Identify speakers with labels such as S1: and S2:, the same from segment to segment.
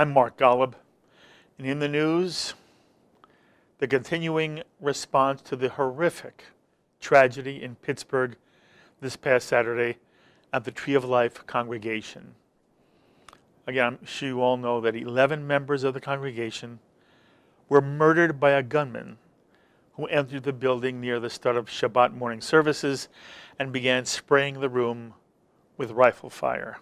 S1: I'm Mark Golub, and in the news, the continuing response to the horrific tragedy in Pittsburgh this past Saturday at the Tree of Life congregation. Again, I'm sure you all know that 11 members of the congregation were murdered by a gunman who entered the building near the start of Shabbat morning services and began spraying the room with rifle fire.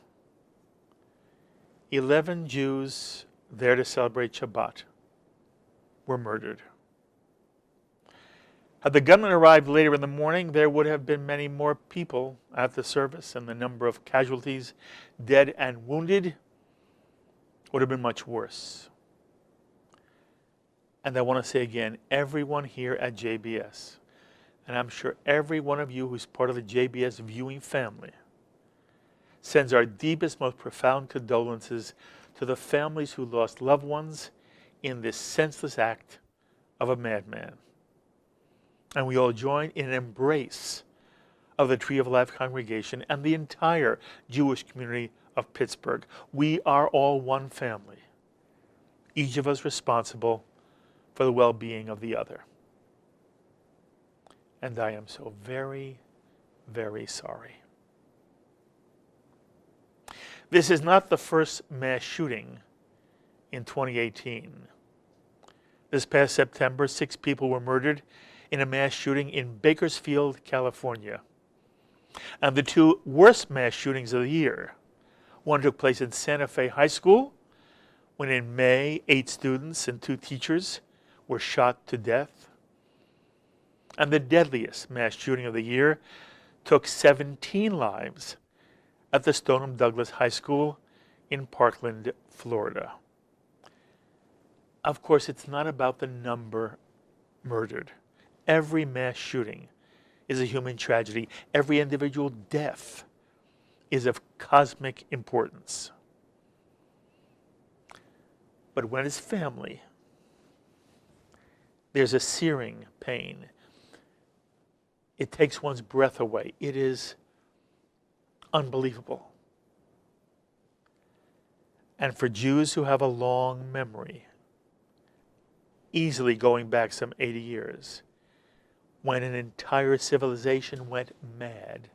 S1: 11 Jews there to celebrate Shabbat were murdered. Had the gunman arrived later in the morning, there would have been many more people at the service, and the number of casualties, dead and wounded, would have been much worse. And I want to say again, everyone here at JBS, and I'm sure every one of you who's part of the JBS viewing family, sends our deepest, most profound condolences to the families who lost loved ones in this senseless act of a madman. And we all join in an embrace of the Tree of Life congregation and the entire Jewish community of Pittsburgh. We are all one family, each of us responsible for the well-being of the other. And I am so very, very sorry. This is not the first mass shooting in 2018. This past September, 6 people were murdered in a mass shooting in Bakersfield, California. And the 2 worst mass shootings of the year. One took place in Santa Fe High School, when in May, 8 students and 2 teachers were shot to death. And the deadliest mass shooting of the year took 17 lives at the Stoneham Douglas High School in Parkland, Florida. Of course, it's not about the number murdered. Every mass shooting is a human tragedy. Every individual death is of cosmic importance. But when it's family, there's a searing pain. It takes one's breath away. It is unbelievable. And for Jews who have a long memory, easily going back some 80 years, when an entire civilization went mad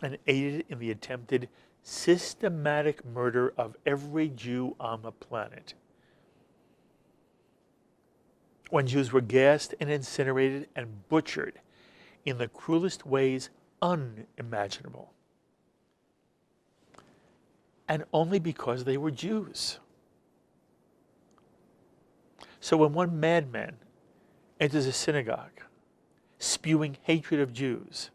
S1: and aided in the attempted systematic murder of every Jew on the planet. When Jews were gassed and incinerated and butchered in the cruelest ways unimaginable. And only because they were Jews. So when one madman enters a synagogue, spewing hatred of Jews,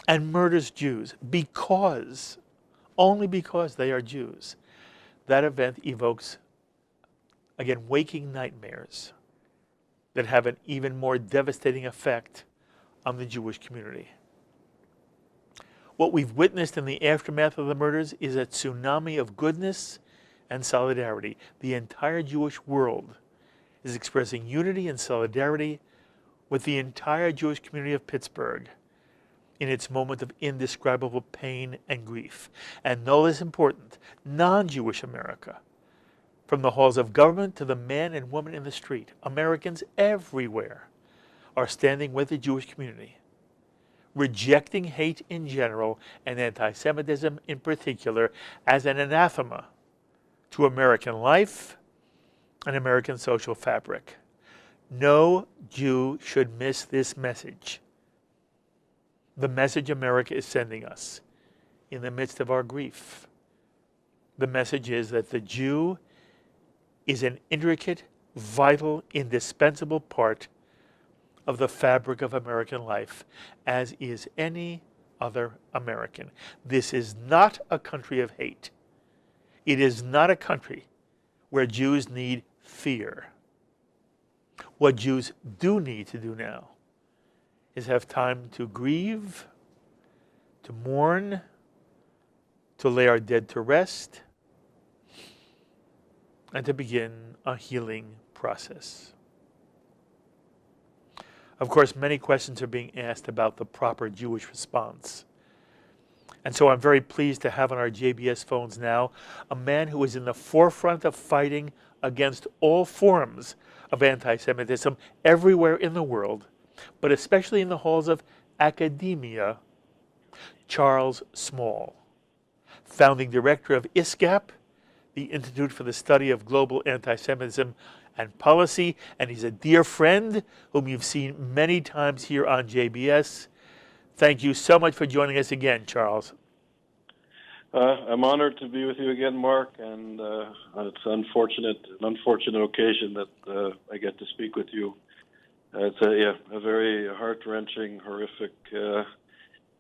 S1: and murders Jews only because they are Jews, that event evokes, again, waking nightmares that have an even more devastating effect on the Jewish community. What we've witnessed in the aftermath of the murders is a tsunami of goodness and solidarity. The entire Jewish world is expressing unity and solidarity with the entire Jewish community of Pittsburgh in its moment of indescribable pain and grief. And no less important, non-Jewish America, from the halls of government to the man and woman in the street, Americans everywhere are standing with the Jewish community, rejecting hate in general and anti-Semitism in particular as an anathema to American life and American social fabric. No Jew should miss this message. The message America is sending us in the midst of our grief. The message is that the Jew is an intricate, vital, indispensable part of the fabric of American life, as is any other American. This is not a country of hate. It is not a country where Jews need fear. What Jews do need to do now is have time to grieve, to mourn, to lay our dead to rest, and to begin a healing process. Of course, many questions are being asked about the proper Jewish response. And so I'm very pleased to have on our JBS phones now a man who is in the forefront of fighting against all forms of anti-Semitism everywhere in the world, but especially in the halls of academia, Charles Small, founding director of ISGAP, the Institute for the Study of Global Anti-Semitism and Policy, and he's a dear friend whom you've seen many times here on JBS. Thank you so much for joining us again, Charles.
S2: I'm honored to be with you again, Mark, and it's an unfortunate occasion that I get to speak with you. It's a very heart-wrenching, horrific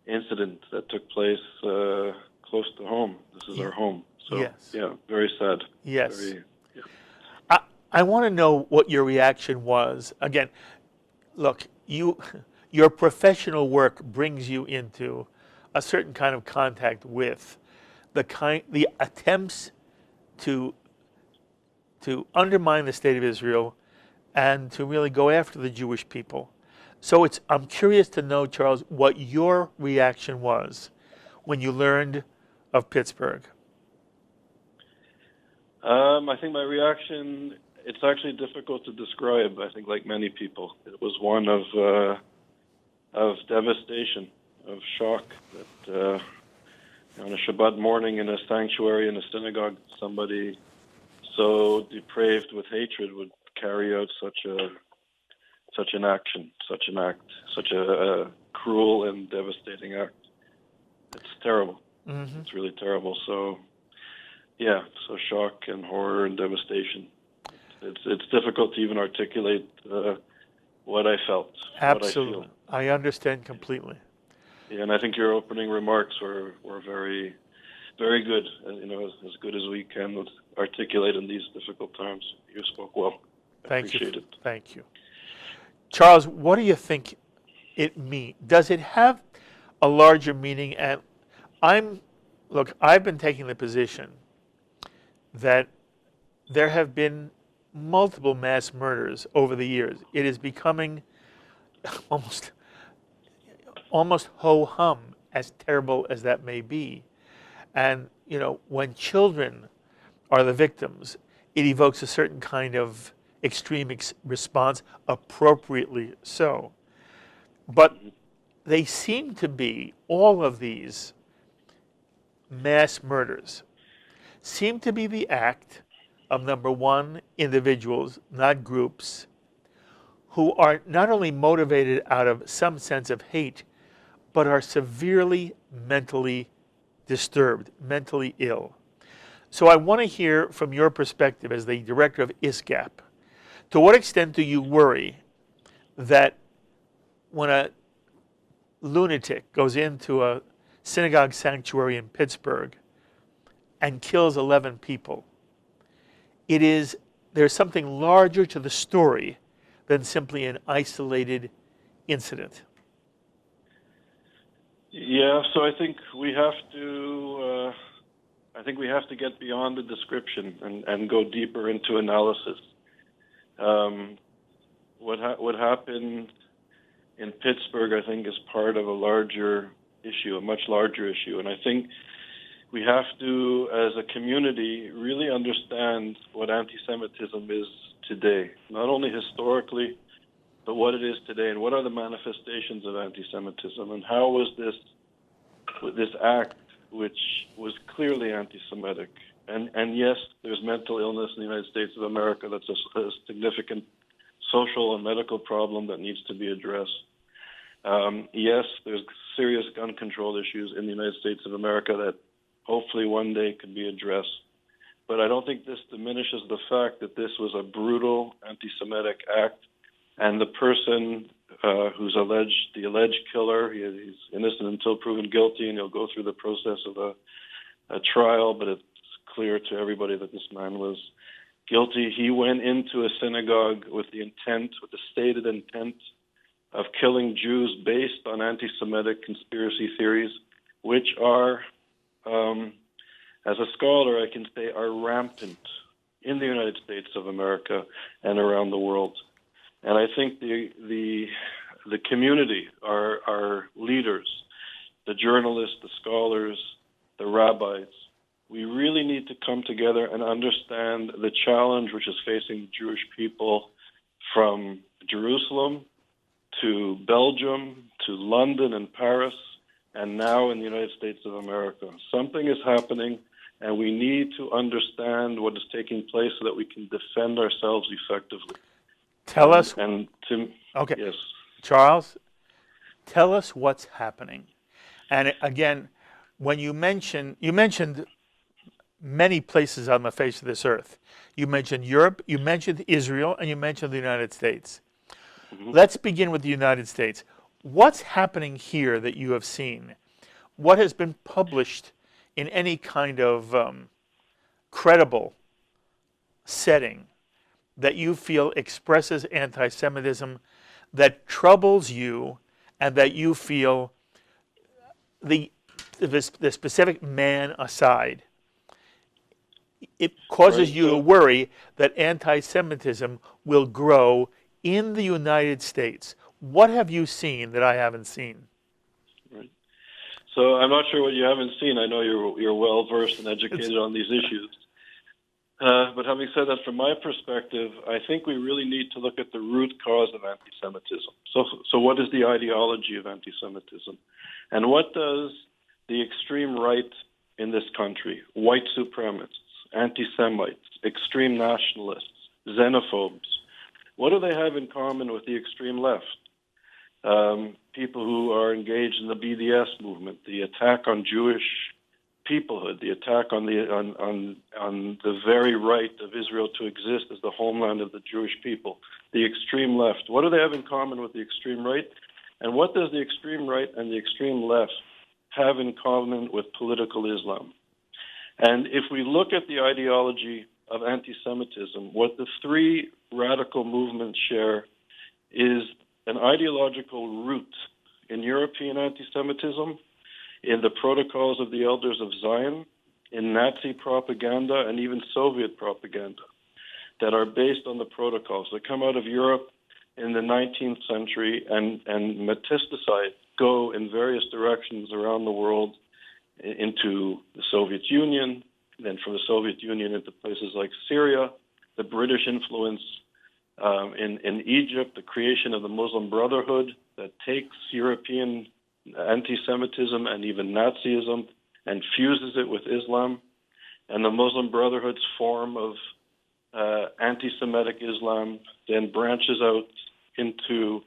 S2: incident that took place close to home. This is our home. So,
S1: yes.
S2: Yeah, very sad.
S1: Yes.
S2: Very,
S1: I want to know what your reaction was. Again, look, your professional work brings you into a certain kind of contact with the attempts to undermine the state of Israel and to really go after the Jewish people. So I'm curious to know, Charles, what your reaction was when you learned of Pittsburgh.
S2: I think my reaction, it's actually difficult to describe, I think, like many people. It was one of devastation, of shock that on a Shabbat morning in a sanctuary, in a synagogue, somebody so depraved with hatred would carry out such an a cruel and devastating act. It's terrible. Mm-hmm. It's really terrible. So, yeah, so shock and horror and devastation. It's difficult to even articulate what I felt.
S1: Absolutely.
S2: What I feel.
S1: I understand completely.
S2: Yeah, and I think your opening remarks were very, very good. As good as we can articulate in these difficult times. You spoke well.
S1: Thank you.
S2: Appreciate it.
S1: Thank you. Charles, what do you think it means? Does it have a larger meaning? And I've been taking the position that there have been multiple mass murders over the years. It is becoming almost ho-hum, as terrible as that may be. And, when children are the victims, it evokes a certain kind of extreme response, appropriately so. But they seem to be, all of these mass murders, seem to be the act of, number one, individuals, not groups, who are not only motivated out of some sense of hate, but are severely mentally disturbed, mentally ill. So I want to hear from your perspective as the director of ISGAP, to what extent do you worry that when a lunatic goes into a synagogue sanctuary in Pittsburgh and kills 11 people, there's something larger to the story than simply an isolated incident?
S2: Yeah, so I think we have to get beyond the description and go deeper into analysis. What happened in Pittsburgh, I think, is part of a larger issue, a much larger issue, and I think we have to, as a community, really understand what anti-Semitism is today, not only historically, but what it is today, and what are the manifestations of anti-Semitism, and how was this act, which was clearly anti-Semitic, and yes, there's mental illness in the United States of America. That's a significant social and medical problem that needs to be addressed. Yes, there's serious gun control issues in the United States of America that hopefully one day could be addressed. But I don't think this diminishes the fact that this was a brutal anti-Semitic act, and the person who's the alleged killer, he's innocent until proven guilty, and he'll go through the process of a trial, but it's clear to everybody that this man was guilty. He went into a synagogue with the stated intent of killing Jews based on anti-Semitic conspiracy theories, which are, as a scholar, I can say, are rampant in the United States of America and around the world. And I think the community, our leaders, the journalists, the scholars, the rabbis. We really need to come together and understand the challenge which is facing the Jewish people from Jerusalem to Belgium to London and Paris, and now in the United States of America. Something is happening, and we need to understand what is taking place so that we can defend ourselves effectively.
S1: Tell us.
S2: And Tim,
S1: Okay.
S2: yes.
S1: Charles, tell us what's happening. And again, when you mentioned many places on the face of this earth. You mentioned Europe, you mentioned Israel, and you mentioned the United States. Mm-hmm. Let's begin with the United States. What's happening here that you have seen? What has been published in any kind of credible setting that you feel expresses anti-Semitism, that troubles you, and that you feel the specific man aside, it causes you to worry that anti-Semitism will grow in the United States? What have you seen that I haven't seen?
S2: Right. So I'm not sure what you haven't seen. I know you're well versed and educated on these issues. But having said that, from my perspective, I think we really need to look at the root cause of anti-Semitism. So what is the ideology of anti-Semitism? And what does the extreme right in this country, white supremacists, anti-Semites, extreme nationalists, xenophobes, what do they have in common with the extreme left? People who are engaged in the BDS movement, the attack on Jewish peoplehood, the attack on the very right of Israel to exist as the homeland of the Jewish people, the extreme left. What do they have in common with the extreme right? And what does the extreme right and the extreme left have in common with political Islam? And if we look at the ideology of anti-Semitism, what the three radical movements share is an ideological root in European anti-Semitism, in the protocols of the elders of Zion, in Nazi propaganda, and even Soviet propaganda that are based on the protocols that come out of Europe in the 19th century and metastasize, go in various directions around the world into the Soviet Union, then from the Soviet Union into places like Syria, the British influence in Egypt, the creation of the Muslim Brotherhood that takes European anti-Semitism and even Nazism and fuses it with Islam, and the Muslim Brotherhood's form of anti-Semitic Islam then branches out into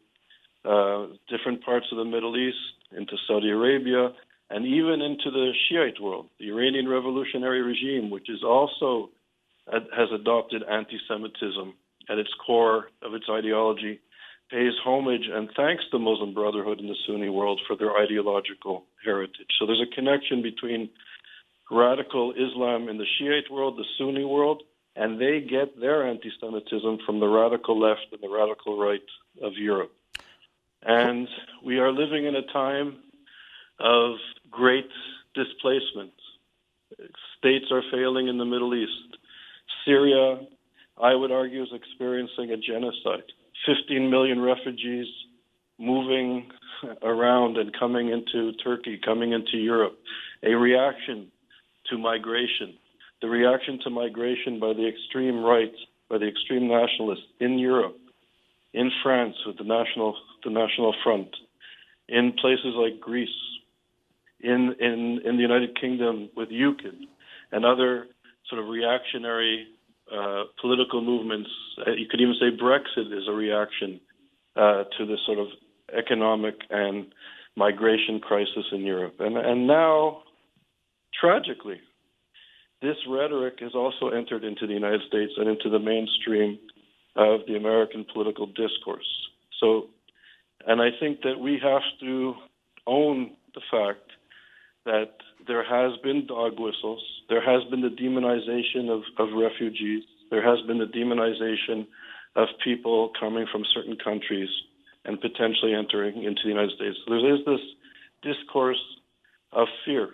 S2: different parts of the Middle East, into Saudi Arabia, and even into the Shiite world. The Iranian revolutionary regime, which is also has adopted anti-Semitism at its core of its ideology, pays homage and thanks the Muslim Brotherhood in the Sunni world for their ideological heritage. So there's a connection between radical Islam in the Shiite world, the Sunni world, and they get their anti-Semitism from the radical left and the radical right of Europe. And we are living in a time of great displacement. States are failing in the Middle East. Syria, I would argue, is experiencing a genocide. 15 million refugees moving around and coming into Turkey, coming into Europe. A reaction to migration. The reaction to migration by the extreme right, by the extreme nationalists in Europe, in France with the National Front, in places like Greece, in the United Kingdom with UKIP, and other sort of reactionary political movements. You could even say Brexit is a reaction to this sort of economic and migration crisis in Europe. And now, tragically, this rhetoric has also entered into the United States and into the mainstream of the American political discourse. So, and I think that we have to own the fact that there has been dog whistles, there has been the demonization of refugees, there has been the demonization of people coming from certain countries and potentially entering into the United States. So there is this discourse of fear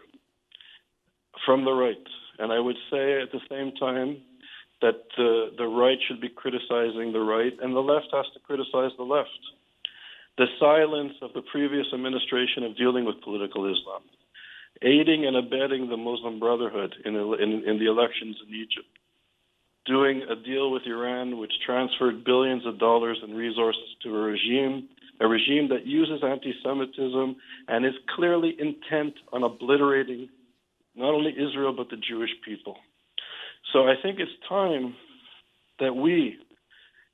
S2: from the right. And I would say at the same time that the right should be criticizing the right and the left has to criticize the left. the silence of the previous administration of dealing with political Islam, aiding and abetting the Muslim Brotherhood in the elections in Egypt, doing a deal with Iran which transferred billions of dollars in resources to a regime that uses anti-Semitism and is clearly intent on obliterating not only Israel but the Jewish people. So I think it's time that we,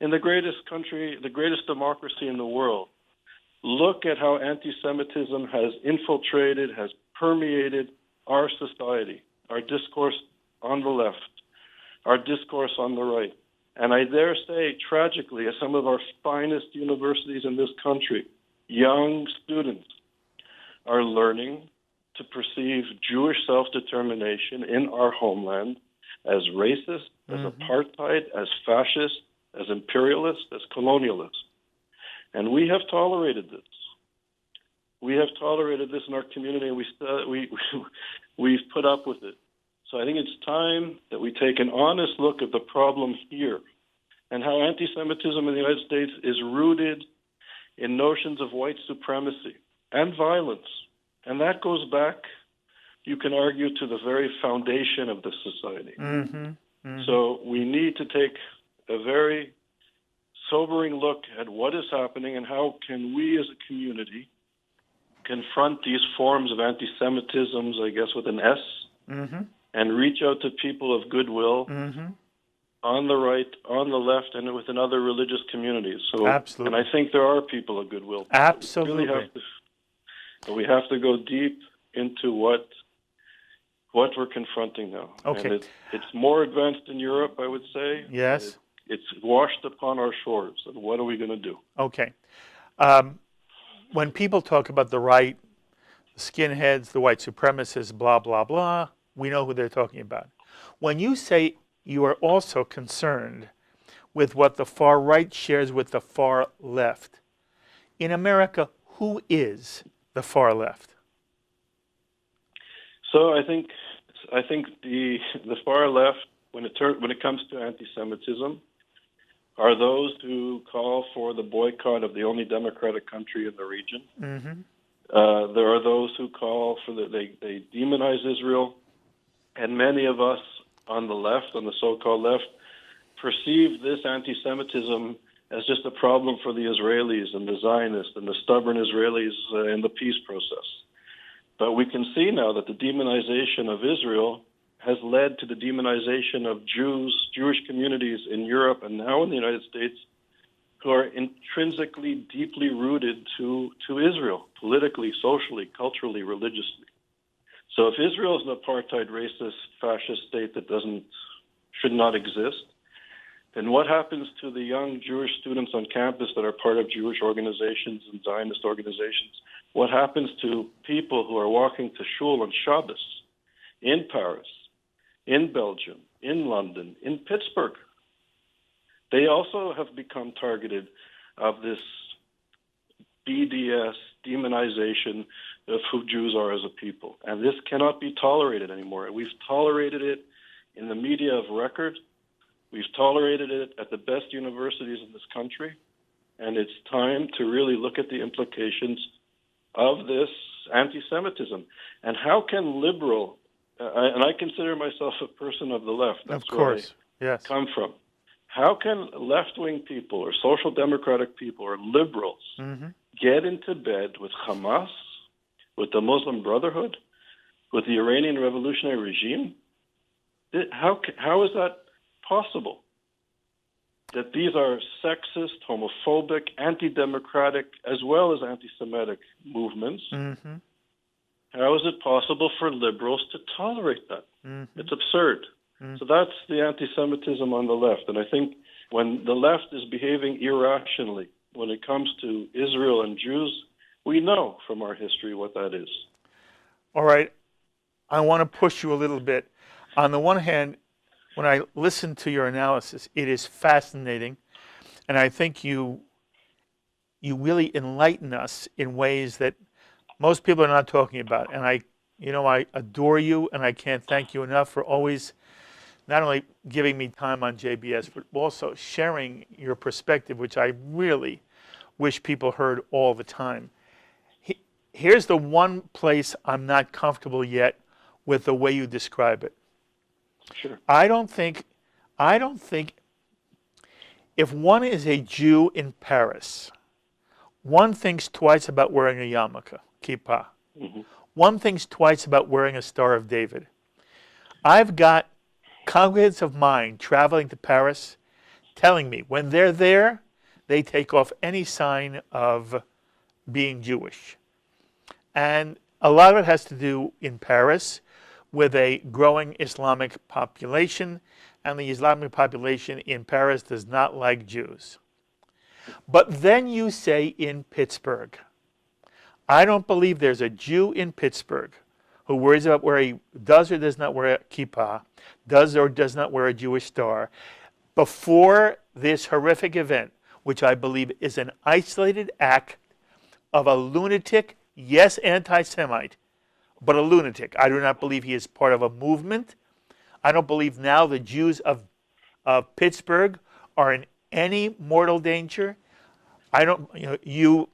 S2: in the greatest country, the greatest democracy in the world, look at how anti-Semitism has infiltrated, has permeated our society, our discourse on the left, our discourse on the right. And I dare say, tragically, at some of our finest universities in this country, young students are learning to perceive Jewish self-determination in our homeland as racist, as apartheid, as fascist, as imperialist, as colonialist. And we have tolerated this. We have tolerated this in our community, and we've put up with it. So I think it's time that we take an honest look at the problem here and how anti-Semitism in the United States is rooted in notions of white supremacy and violence. And that goes back, you can argue, to the very foundation of this society. So we need to take a very sobering look at what is happening and how can we as a community confront these forms of anti-Semitisms, I guess with an S, and reach out to people of goodwill on the right, on the left, and within other religious communities. So,
S1: absolutely.
S2: And I think there are people of goodwill.
S1: Absolutely.
S2: We have to go deep into what we're confronting now.
S1: Okay.
S2: And it's more advanced in Europe, I would say.
S1: Yes.
S2: It's washed upon our shores. And what are we going to do?
S1: Okay. When people talk about the right, the skinheads, the white supremacists, blah, blah, blah, we know who they're talking about. When you say you are also concerned with what the far right shares with the far left, in America, who is the far left?
S2: So I think the far left, when it comes to anti-Semitism, are those who call for the boycott of the only democratic country in the region. There are those who call for they demonize Israel, and many of us on the left, on the so-called left, perceive this anti-Semitism as just a problem for the Israelis and the Zionists and the stubborn Israelis in the peace process. But we can see now that the demonization of Israel has led to the demonization of Jewish communities in Europe and now in the United States who are intrinsically deeply rooted to Israel, politically, socially, culturally, religiously. So if Israel is an apartheid, racist, fascist state that should not exist, then what happens to the young Jewish students on campus that are part of Jewish organizations and Zionist organizations? What happens to people who are walking to shul on Shabbos in Paris, in Belgium, in London, in Pittsburgh? They also have become targeted of this BDS, demonization of who Jews are as a people. And this cannot be tolerated anymore. We've tolerated it in the media of record. We've tolerated it at the best universities in this country. And it's time to really look at the implications of this anti-Semitism. And how can liberal, and I consider myself a person of the left. That's where I come from. How can left-wing people or social democratic people or liberals get into bed with Hamas, with the Muslim Brotherhood, with the Iranian revolutionary regime? How is that possible? That these are sexist, homophobic, anti-democratic, as well as anti-Semitic movements. How is it possible for liberals to tolerate that? It's absurd. So that's the anti-Semitism on the left. And I think when the left is behaving irrationally when it comes to Israel and Jews, we know from our history what that is.
S1: All right. I want to push you a little bit. On the one hand, when I listen to your analysis, it is fascinating. And I think you really enlighten us in ways that most people are not talking about. And I adore you, and I can't thank you enough for always not only giving me time on JBS, but also sharing your perspective, which I really, wish people heard all the time. Here's the one place I'm not comfortable yet with the way you describe it.
S2: Sure.
S1: I don't think if one is a Jew in Paris, one thinks twice about wearing a yarmulke, kippah.
S2: Mm-hmm.
S1: One thinks twice about wearing a Star of David. I've got congregants of mine traveling to Paris telling me when they're there, they take off any sign of being Jewish. And a lot of it has to do in Paris with a growing Islamic population, and the Islamic population in Paris does not like Jews. But then you say in Pittsburgh, I don't believe there's a Jew in Pittsburgh who worries about where he does or does not wear a kippah, does or does not wear a Jewish star. Before this horrific event, which I believe is an isolated act of a lunatic, yes, anti-Semite, but a lunatic. I do not believe he is part of a movement. I don't believe now the Jews of Pittsburgh are in any mortal danger. You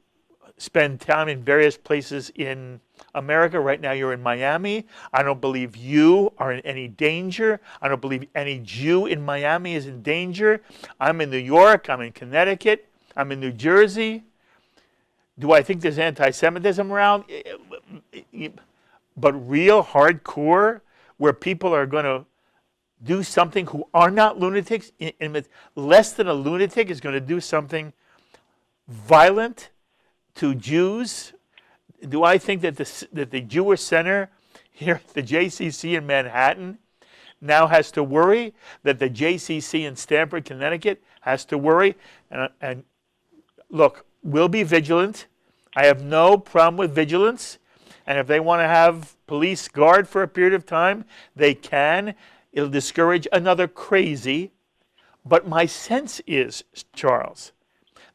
S1: spend time in various places in America. Right now you're in Miami. I don't believe you are in any danger. I don't believe any Jew in Miami is in danger. I'm in New York. I'm in Connecticut. I'm in New Jersey. Do I think there's anti-Semitism around? But real hardcore, where people are going to do something who are not lunatics, and less than a lunatic is going to do something violent to Jews. Do I think that the Jewish Center here at the JCC in Manhattan now has to worry, that the JCC in Stamford, Connecticut has to worry? And look, we'll be vigilant. I have no problem with vigilance. And if they want to have police guard for a period of time, they can. It'll discourage another crazy. But my sense is, Charles,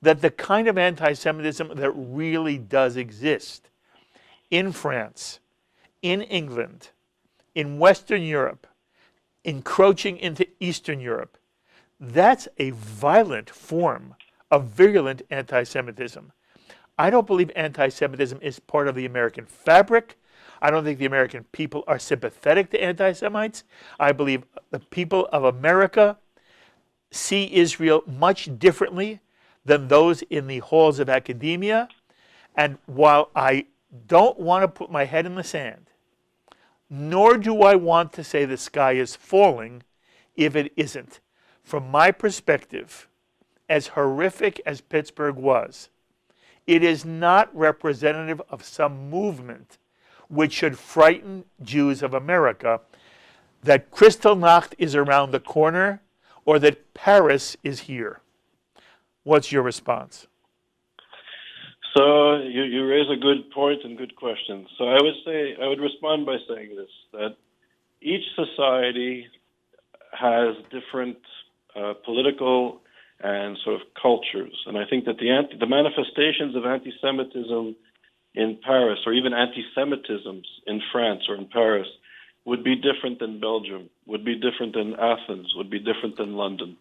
S1: that the kind of anti-Semitism that really does exist in France, in England, in Western Europe, encroaching into Eastern Europe, that's a violent form of virulent anti-Semitism. I don't believe anti-Semitism is part of the American fabric. I don't think the American people are sympathetic to anti-Semites. I believe the people of America see Israel much differently than those in the halls of academia. And while I don't want to put my head in the sand, nor do I want to say the sky is falling if it isn't. From my perspective, as horrific as Pittsburgh was, it is not representative of some movement which should frighten Jews of America that Kristallnacht is around the corner or that Paris is here. What's your response?
S2: So you raise a good point and good question. So I would respond by saying this, that each society has different political and sort of cultures. And I think that the manifestations of anti-Semitism in Paris, or even anti-Semitisms in France or in Paris, would be different than Belgium, would be different than Athens, would be different than London.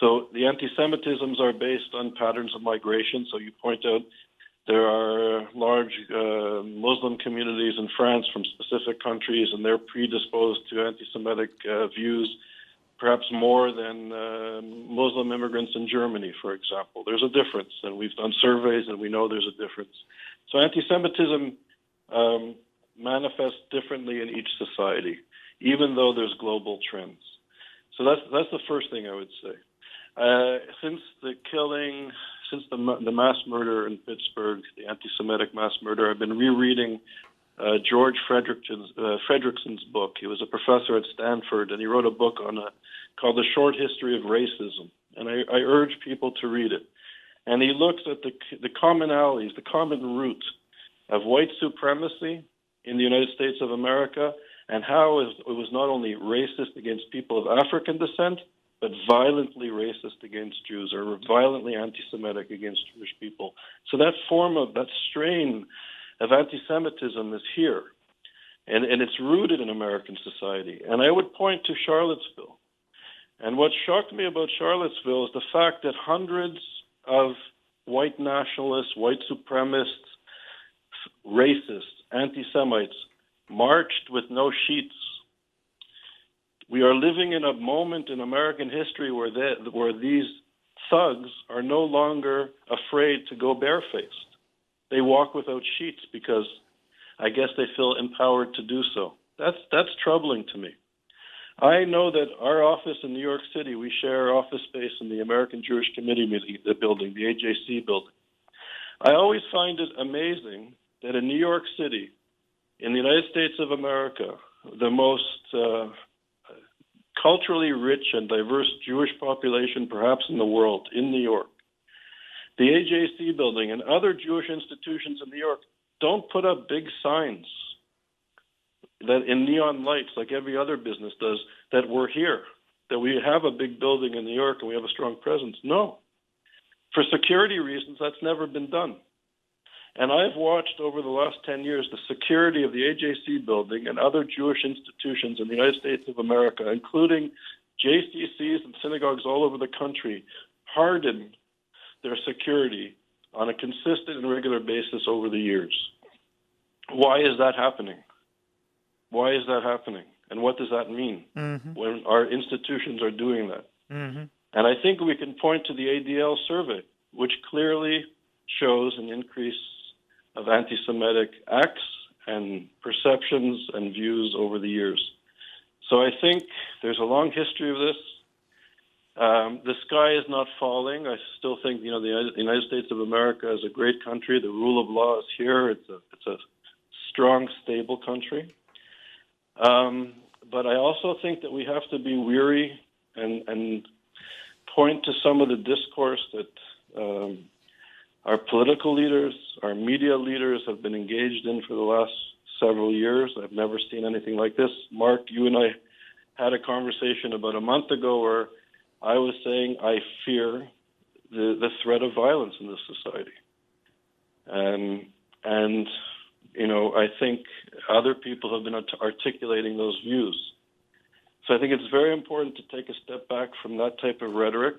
S2: So the anti-Semitisms are based on patterns of migration. So you point out there are large Muslim communities in France from specific countries, and they're predisposed to anti-Semitic views, perhaps more than Muslim immigrants in Germany, for example. There's a difference, and we've done surveys, and we know there's a difference. So anti-Semitism manifests differently in each society, even though there's global trends. So that's the first thing I would say. Since the mass murder in Pittsburgh, the anti-Semitic mass murder, I've been rereading George Fredrickson's book. He was a professor at Stanford, and he wrote a book called The Short History of Racism. And I urge people to read it. And he looks at the commonalities, the common root of white supremacy in the United States of America, and how it was not only racist against people of African descent, but violently racist against Jews, or violently anti-Semitic against Jewish people. So that strain of anti-Semitism is here, and it's rooted in American society. And I would point to Charlottesville. And what shocked me about Charlottesville is the fact that hundreds of white nationalists, white supremacists, racists, anti-Semites marched with no sheets. We are living in a moment in American history where these thugs are no longer afraid to go barefaced. They walk without sheets because I guess they feel empowered to do so. That's troubling to me. I know that our office in New York City, we share office space in the American Jewish Committee building, the AJC building. I always find it amazing that in New York City, in the United States of America, the most culturally rich and diverse Jewish population perhaps in the world, in New York, the AJC building and other Jewish institutions in New York don't put up big signs that in neon lights, like every other business does, that we're here, that we have a big building in New York and we have a strong presence. No. For security reasons, that's never been done. And I've watched over the last 10 years the security of the AJC building and other Jewish institutions in the United States of America, including JCCs and synagogues all over the country, harden their security on a consistent and regular basis over the years. Why is that happening? Why is that happening? And what does that mean when our institutions are doing that? And I think we can point to the ADL survey, which clearly shows an increase of anti-Semitic acts and perceptions and views over the years. So I think there's a long history of this. The sky is not falling. I still think, the United States of America is a great country. The rule of law is here. It's a strong, stable country. But I also think that we have to be weary and point to some of the discourse that our political leaders, our media leaders have been engaged in for the last several years. I've never seen anything like this. Mark, you and I had a conversation about a month ago where I was saying I fear the threat of violence in this society. And I think other people have been articulating those views. So I think it's very important to take a step back from that type of rhetoric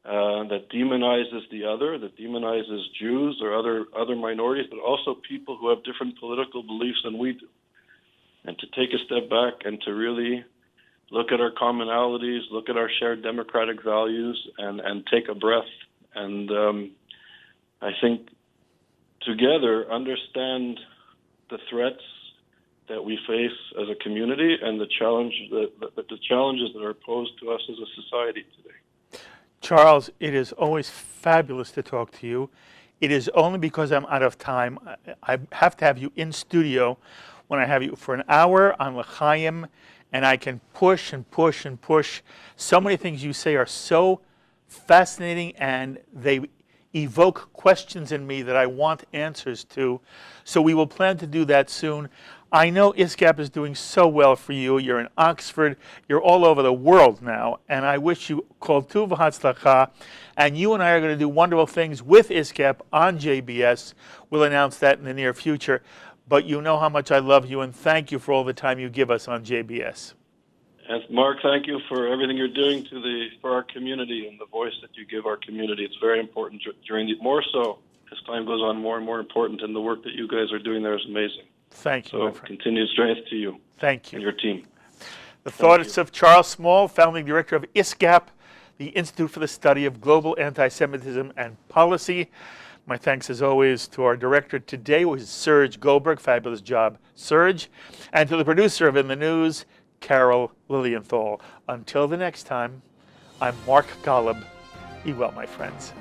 S2: that demonizes the other, that demonizes Jews or other minorities, but also people who have different political beliefs than we do. And to take a step back and to really look at our commonalities, look at our shared democratic values, and take a breath. And I think together understand the threats that we face as a community and the challenges that are posed to us as a society today.
S1: Charles, it is always fabulous to talk to you. It is only because I'm out of time. I have to have you in studio when I have you for an hour on L'chaim, and I can push and push and push. So many things you say are so fascinating, and they evoke questions in me that I want answers to. So we will plan to do that soon. I know ISGAP is doing so well for you. You're in Oxford. You're all over the world now. And I wish you kol tuv v'hatzlacha. And you and I are going to do wonderful things with ISGAP on JBS. We'll announce that in the near future. But you know how much I love you, and thank you for all the time you give us on JBS.
S2: And Mark, thank you for everything you're doing for our community and the voice that you give our community. It's very important more so as time goes on, more and more important, and the work that you guys are doing there is amazing.
S1: Thank you,
S2: so
S1: my friend.
S2: Continued strength to you.
S1: Thank you.
S2: And your team.
S1: The thoughts of Charles Small, founding director of ISGAP, the Institute for the Study of Global Anti-Semitism and Policy. My thanks, as always, to our director today, which is Serge Goldberg. Fabulous job, Serge. And to the producer of In the News, Carol Lilienthal. Until the next time, I'm Mark Golub. Be well, my friends.